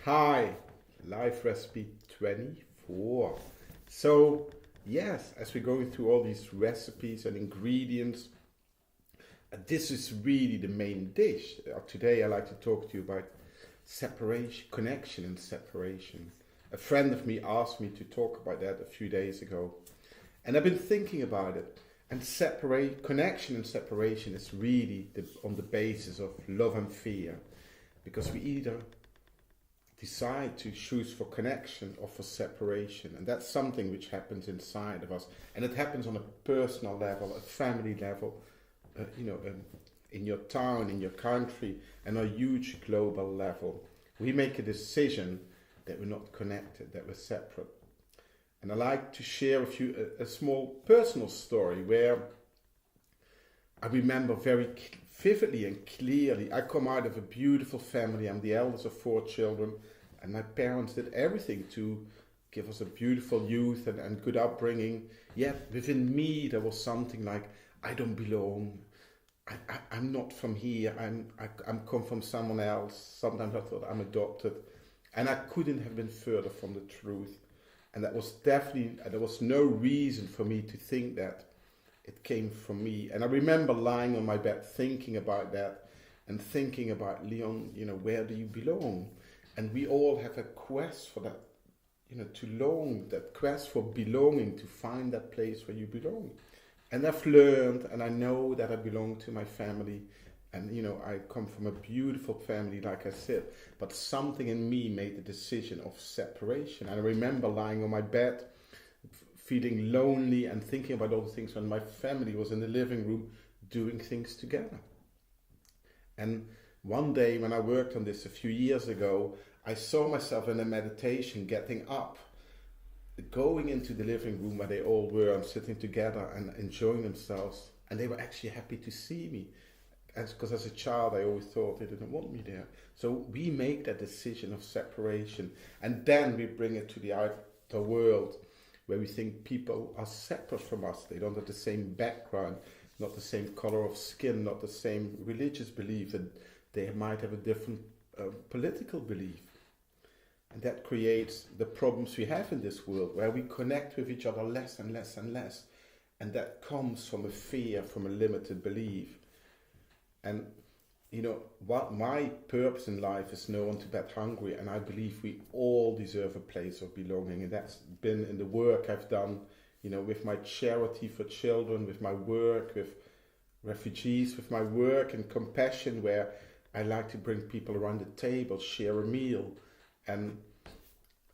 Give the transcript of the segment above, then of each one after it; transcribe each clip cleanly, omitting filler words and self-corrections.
Hi, life recipe 24. So, yes, as we're going through all these recipes and ingredients, this is really the main dish. Today, I like to talk to you about separation, connection and separation. A friend of me asked me to talk about that a few days ago, and I've been thinking about it. And connection and separation is really on the basis of love and fear, because we either decide to choose for connection or for separation, and that's something which happens inside of us, and it happens on a personal level, a family level, in your town, in your country, and a huge global level. We make a decision that we're not connected, that we're separate. And I like to share with you a small personal story where I remember very vividly and clearly. I come out of a beautiful family. I'm the eldest of 4 children, and my parents did everything to give us a beautiful youth and good upbringing. Yet within me there was something like, I don't belong. I'm not from here. I'm come from someone else. Sometimes I thought I'm adopted, and I couldn't have been further from the truth. And that was definitely, there was no reason for me to think that it came from me. And I remember lying on my bed thinking about that and thinking about, Leon, where do you belong? And we all have a quest for that, to long, that quest for belonging, to find that place where you belong. And I've learned, and I know that I belong to my family. And, I come from a beautiful family, like I said, but something in me made the decision of separation. And I remember lying on my bed, feeling lonely and thinking about all the things when my family was in the living room doing things together. And one day when I worked on this a few years ago, I saw myself in a meditation getting up, going into the living room where they all were and sitting together and enjoying themselves. And they were actually happy to see me. Because as a child, I always thought they didn't want me there. So we make that decision of separation, and then we bring it to the outer world, where we think people are separate from us. They don't have the same background, not the same color of skin, not the same religious belief, and they might have a different political belief. And that creates the problems we have in this world, where we connect with each other less and less and less. And that comes from a fear, from a limited belief. And what my purpose in life is no one to bed hungry, and I believe we all deserve a place of belonging, and that's been in the work I've done, with my charity for children, with my work with refugees, with my work and compassion, where I like to bring people around the table, share a meal, and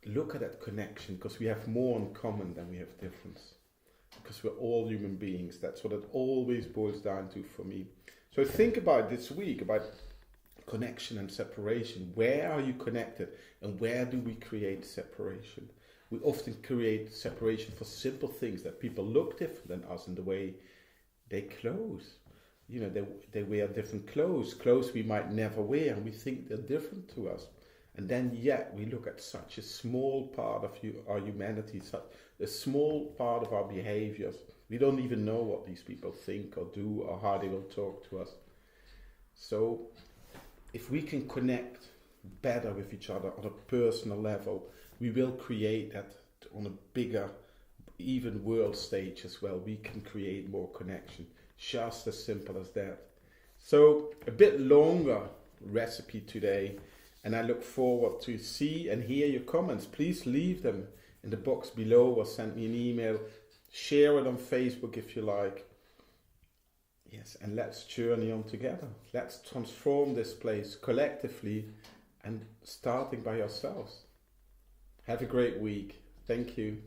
look at that connection, because we have more in common than we have difference, because we're all human beings. That's what it always boils down to for me. So think about this week, about connection and separation. Where are you connected, and where do we create separation? We often create separation for simple things, that people look different than us in the way they clothes. They wear different clothes we might never wear, and we think they're different to us. And then yet we look at such a small part of our humanity, such a small part of our behaviors. We don't even know what these people think or do, or how they will talk to us. So if we can connect better with each other on a personal level, we will create that on a bigger, even world stage as well. We can create more connection. Just as simple as that. So a bit longer recipe today, and I look forward to see and hear your comments. Please leave them in the box below, or send me an email. Share it on Facebook if you like. Yes, and let's journey on together. Let's transform this place collectively, and starting by ourselves. Have a great week. Thank you.